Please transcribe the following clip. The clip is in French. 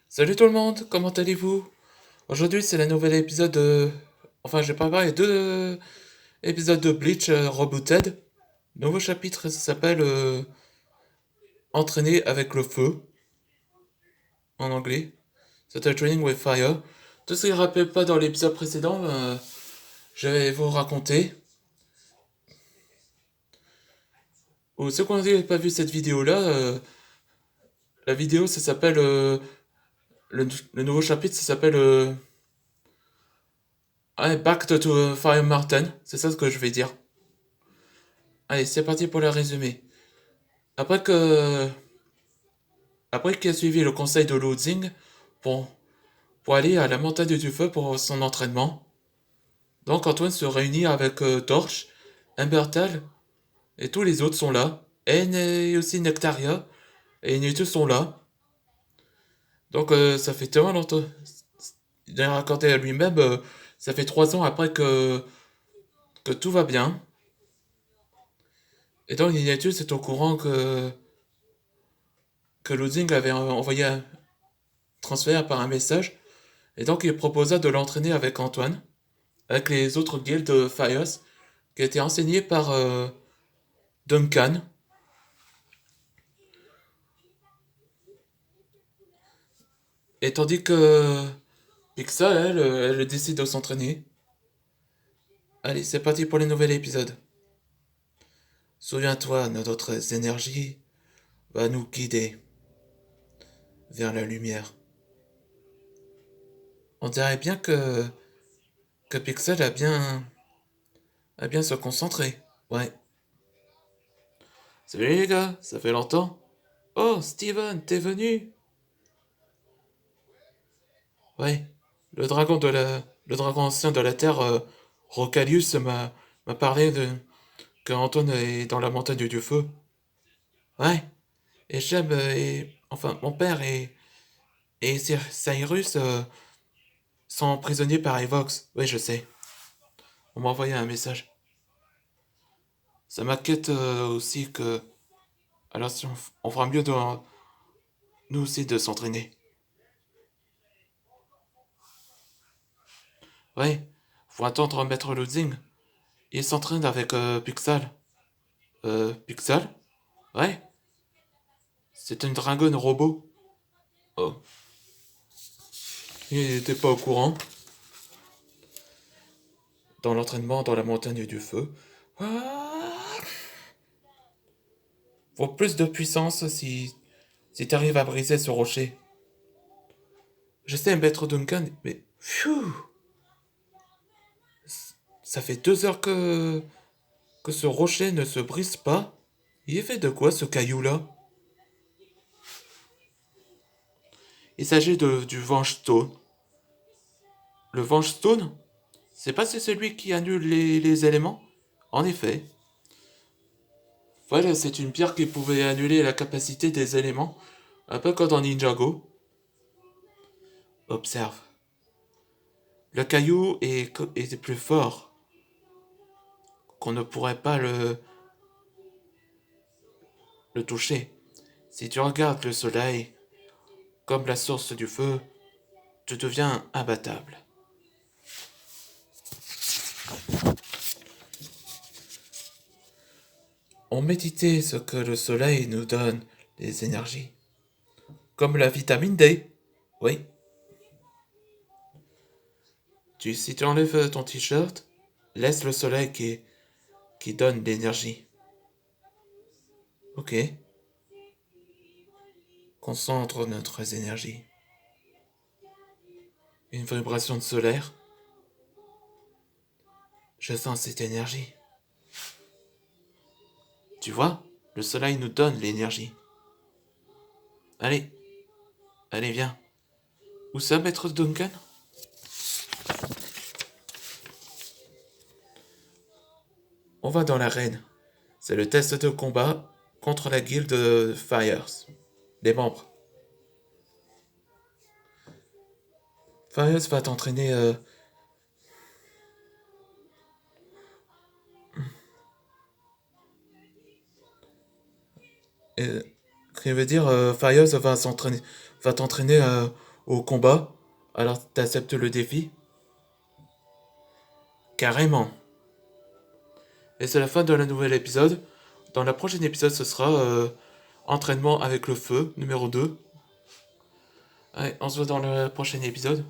Salut tout le monde, comment allez-vous? Aujourd'hui c'est le nouvel épisode de... Enfin j'ai préparé deux épisodes de Bleach Rebooted. Nouveau chapitre, ça s'appelle Entraîner avec le feu, en anglais. C'était Training with Fire. Tout ce qui ne rappelle pas dans l'épisode précédent, je vais vous raconter. Ou ceux qui n'ont pas vu cette vidéo-là, la vidéo ça s'appelle... le nouveau chapitre ça s'appelle... Back to Fire Mountain, c'est ça ce que je vais dire. Allez, c'est parti pour le résumé. Après que, après qu'il a suivi le conseil de Lu Xing pour, pour aller à la montagne du feu pour son entraînement, donc Antoine se réunit avec Torch, Humbertal et tous les autres sont là. Et aussi Nectaria et Inutus sont là. Donc ça fait tellement longtemps. Il a raconté à lui-même, ça fait 3 ans après que tout va bien. Et donc Inutus est au courant que Lu Xing avait envoyé un transfert par un message. Et donc il proposa de l'entraîner avec Antoine, avec les autres guildes Fires, qui étaient enseignées par Duncan. Et tandis que Pixa, elle décide de s'entraîner. Allez, c'est parti pour le nouvel épisode. Souviens-toi, notre énergie va nous guider vers la lumière. On dirait bien que Pixel a bien se concentrer. Ouais. Salut les gars, ça fait longtemps. Oh, Steven, t'es venu? Ouais. Le dragon ancien de la Terre, Rocalius, m'a parlé de que Antoine est dans la montagne du feu. Ouais. Et Jeb enfin, mon père et Cyrus sont prisonniers par Evox. Oui, je sais. On m'a envoyé un message. Ça m'inquiète aussi que... Alors, si on fera mieux de... Nous aussi de s'entraîner. Ouais. Faut attendre Maître Losing. Il s'entraîne avec Pixel. Pixel? Ouais. C'est une dragonne robot. Oh. Il n'était pas au courant. Dans l'entraînement dans la montagne du feu. Ah. Faut plus de puissance si t'arrives à briser ce rocher. Je sais, Maître Duncan, mais... Pfiou, ça fait 2 heures que ce rocher ne se brise pas. Il est fait de quoi, ce caillou-là? Il s'agit du Vengestone. Le Vengestone, c'est pas c'est celui qui annule les éléments? En effet. Voilà, c'est une pierre qui pouvait annuler la capacité des éléments, un peu comme dans Ninjago. Observe. Le caillou est plus fort, qu'on ne pourrait pas le toucher. Si tu regardes le soleil, comme la source du feu, tu deviens imbattable. On méditait ce que le soleil nous donne, les énergies. Comme la vitamine D. Oui. Si tu enlèves ton t-shirt, laisse le soleil qui donne l'énergie. Ok. Concentre notre énergie. Une vibration de solaire. Je sens cette énergie. Tu vois, le soleil nous donne l'énergie. Allez, allez, viens. Où ça, maître Duncan? On va dans l'arène. C'est le test de combat contre la guilde Fires. Les membres. Fires va t'entraîner. Qui veut dire Fires va t'entraîner au combat, alors t'acceptes le défi? Carrément. Et c'est la fin de la nouvelle épisode. Dans la prochaine épisode, ce sera entraînement avec le feu, numéro 2. Allez, on se voit dans le prochain épisode.